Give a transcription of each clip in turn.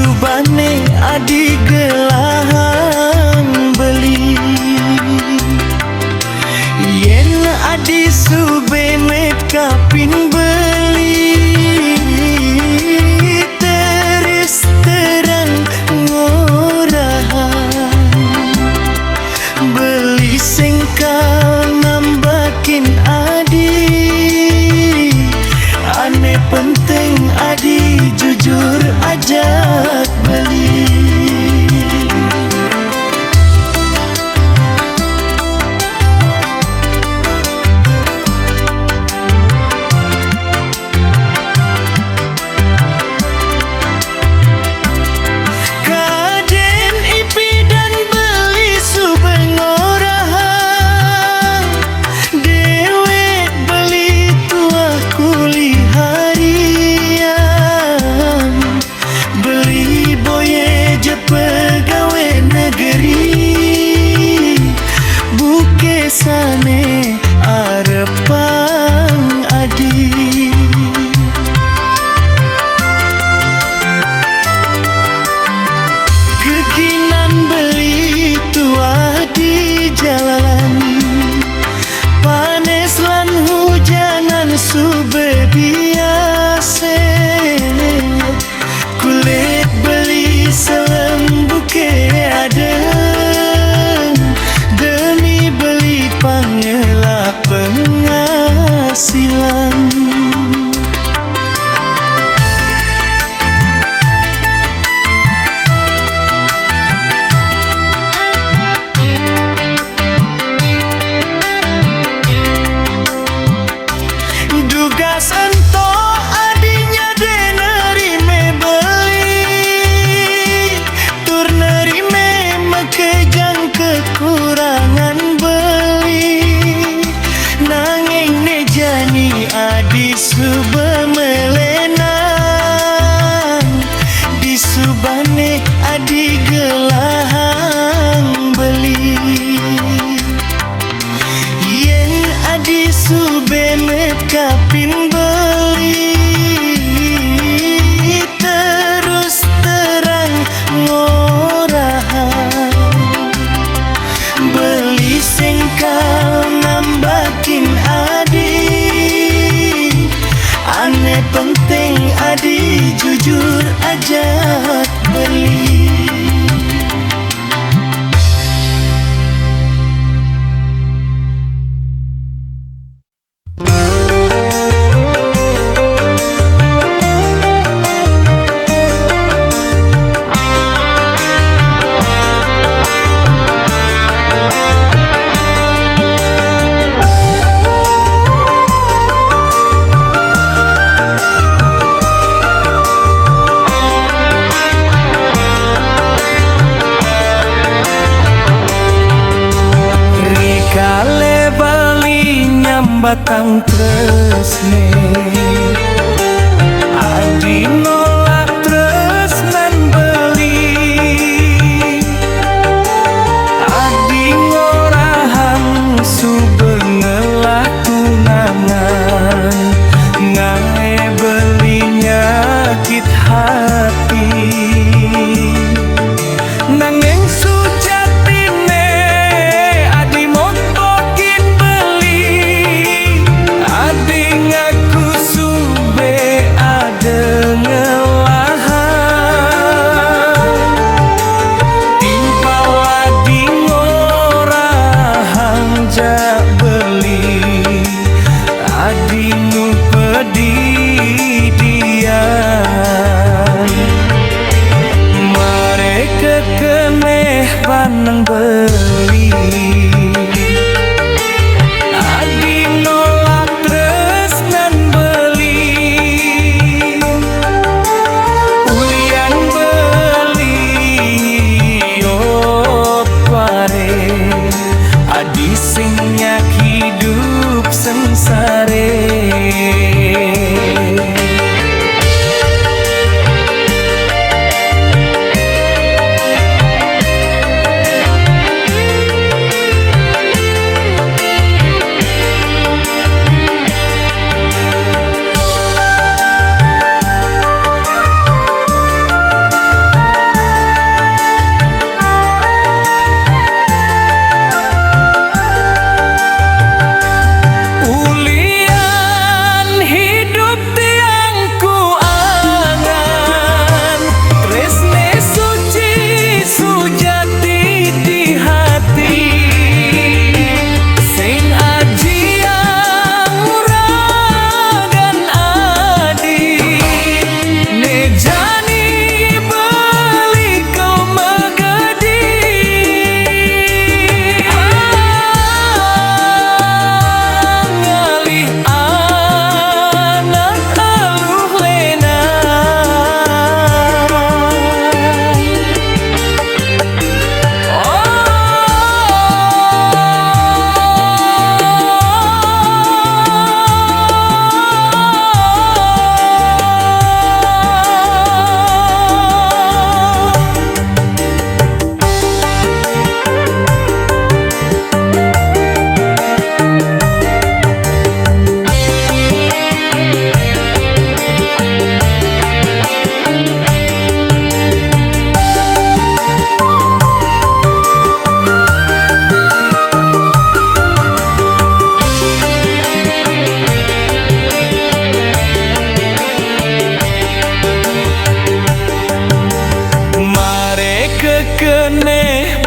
subane adi gelang beli. Yen adi sube kapin beli, terus terang ngorahan beli sengkal nambakin adi. Ane penting adi jujur ajak beli. Sane arepang adi. Keginan beli tua di jalan, panes lan hujanan sube biasa. Kulit beli selembuke ada, pangelak penghasilan. Duga sento adinya de nerime beli, tur nerime makejang kekurangan adi suba melenan, di subane adi gelang beli. Yen adi sube kapin beli, terus terang ngorahan beli sengkal nambakin adi. Ane penting adi jujur ajak beli. Batang tresne adi nolak tresnan beli. Adi ngorahan sube ngelak tunangan, ngae beli nyakit hati. Nanging sujatine adi motokin beli. Adi ngaku sube ada ngelahan, timpau adi ngorahan jak beli. Adi nu pedidian, mereka keneh panang beli.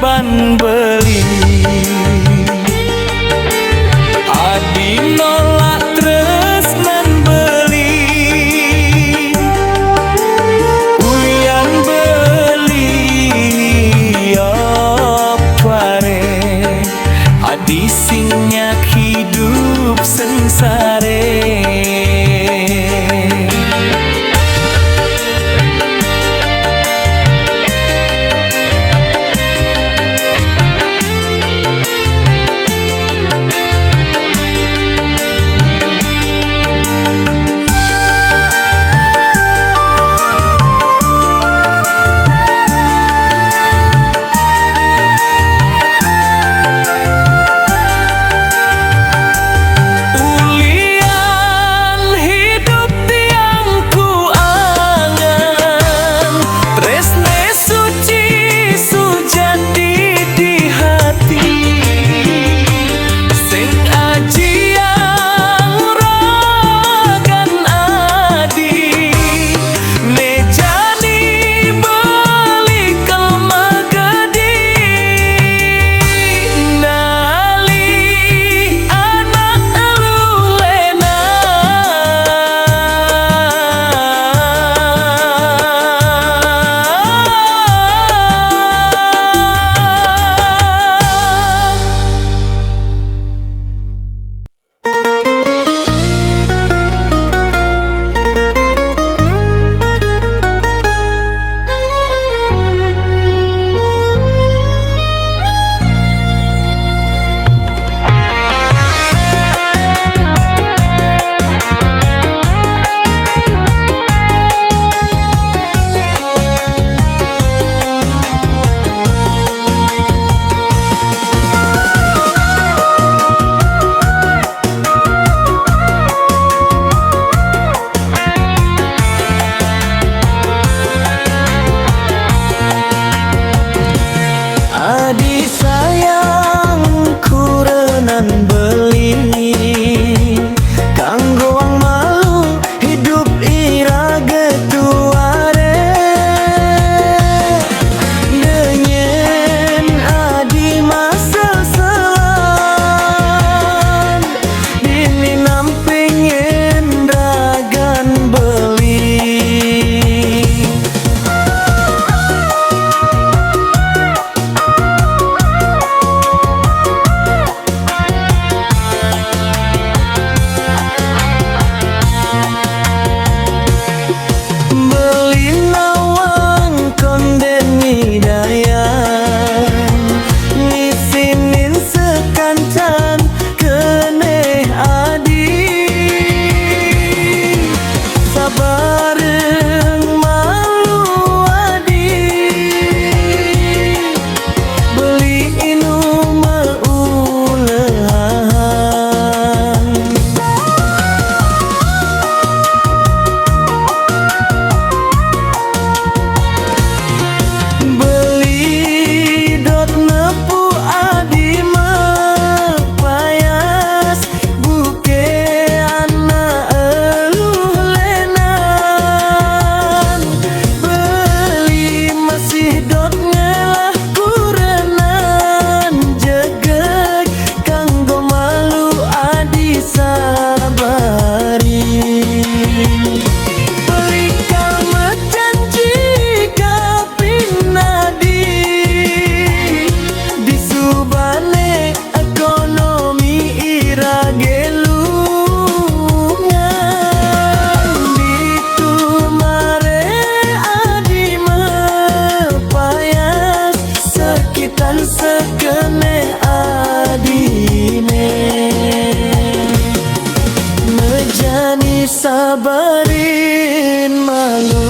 ban beli. Adi nolak tresnan beli, uyan beli opare. Adi sinyak hidup sengsare. Adi sayang kurenan beli, kanggo wong malu hidup irage tuare. Denyen adi masel-selan, dini nampingin ragan beli. Sekene adine mejani sabarin malu.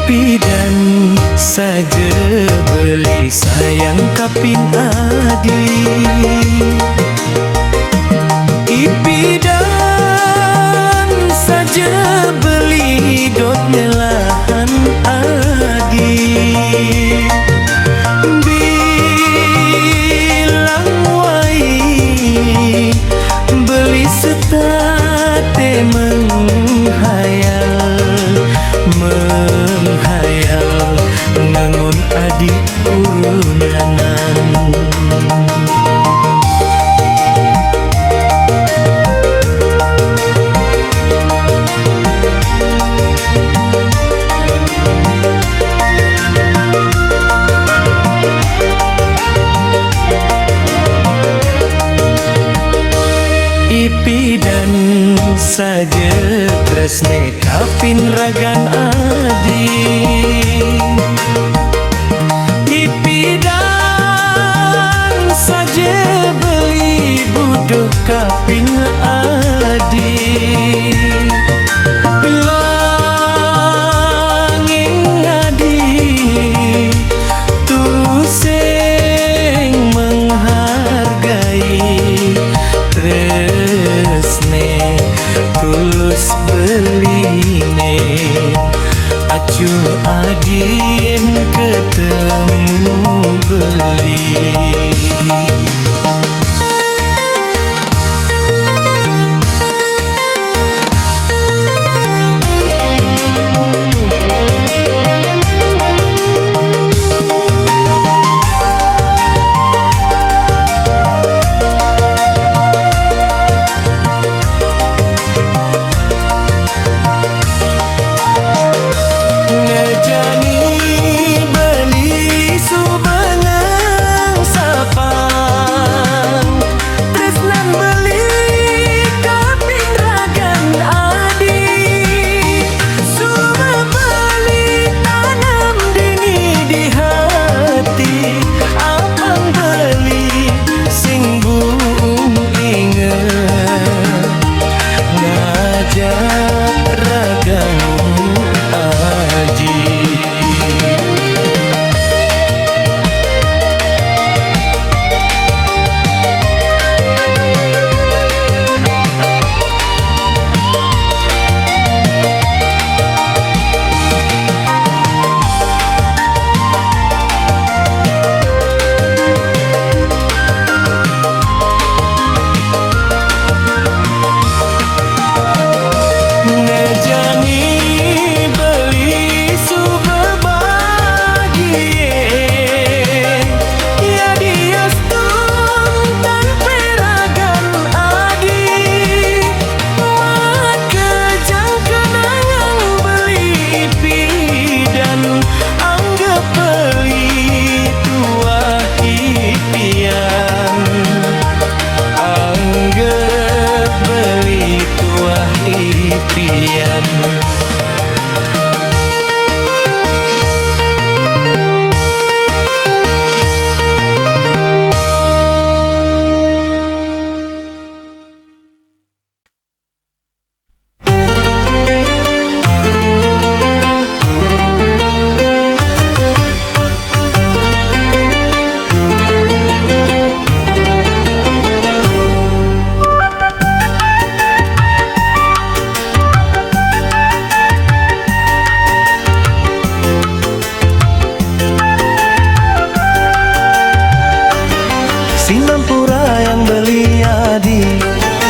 Ipidan saja beli sayang kapin adi. Ipidan saja beli dot nyelahan adi. Bilang wai beli setate menghayal ngangon adik urunanan. Ipidan saja tresne kapin ragan adi. Ipidan saja beli buduh kapin adi. Langing adi tusing menghargai tresne tulus beline. Acu adin ketemu beli.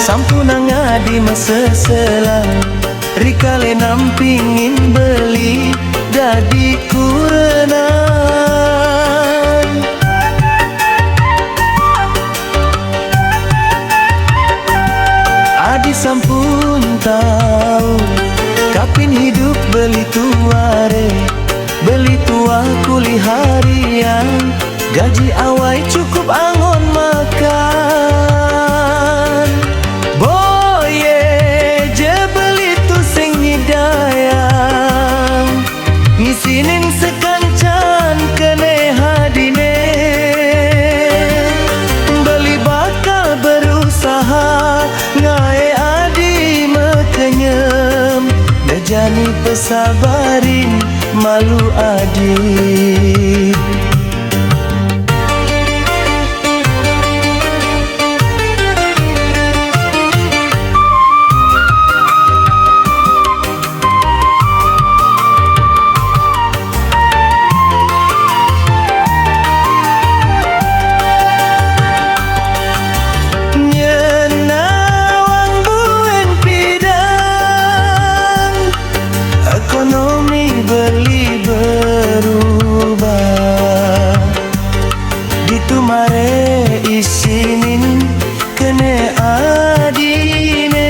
Sampunang adi mesesela Rikale nampingin beli Dadi kurenan Adi sampun tahu Kapin hidup beli tuare Beli tua kuli harian Gaji awai cukup angon makan Boye je beli tu sing nyidayang Ngisinin sekancan kene hadine Beli bakal berusaha Ngae adi mekenyem Dejani pesabarin malu adik. Ekonomi beli berubah, gitu mare isinin kene adine,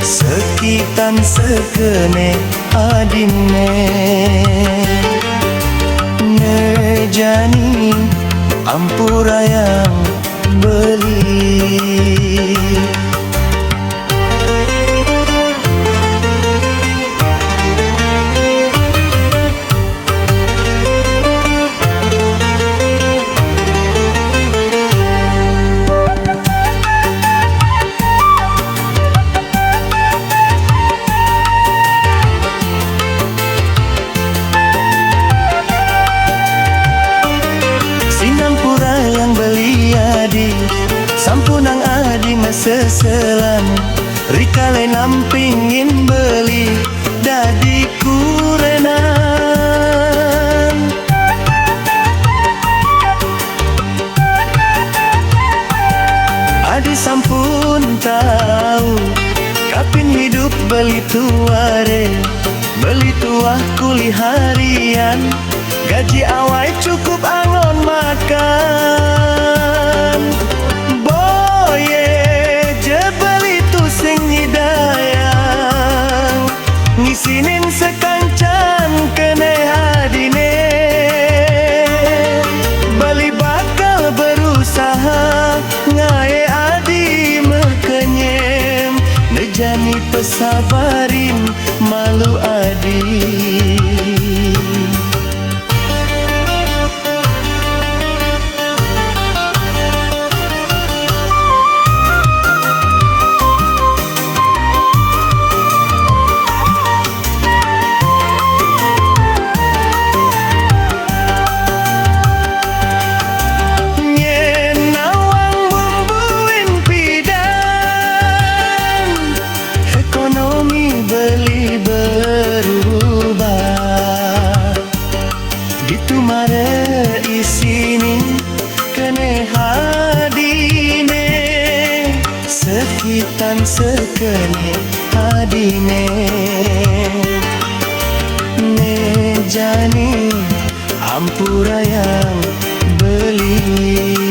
sekitan sekene adine. Nejani ampura yang beli. Sampunang adi meseselan, rikale nampingin beli dadi kurenan. Adi sampun tahu kapin hidup beli tuare, beli tuah kuli harian, gaji awai cukup angon makan. Ngisinin sekancan kene hadine, bali bakal berusaha ngae adi mekenyem, nejani pesabarin malu adi. Beli berubah, gitu mare isinin kene hadine, sekitan sekene hadine. Nejani ampura yang beli.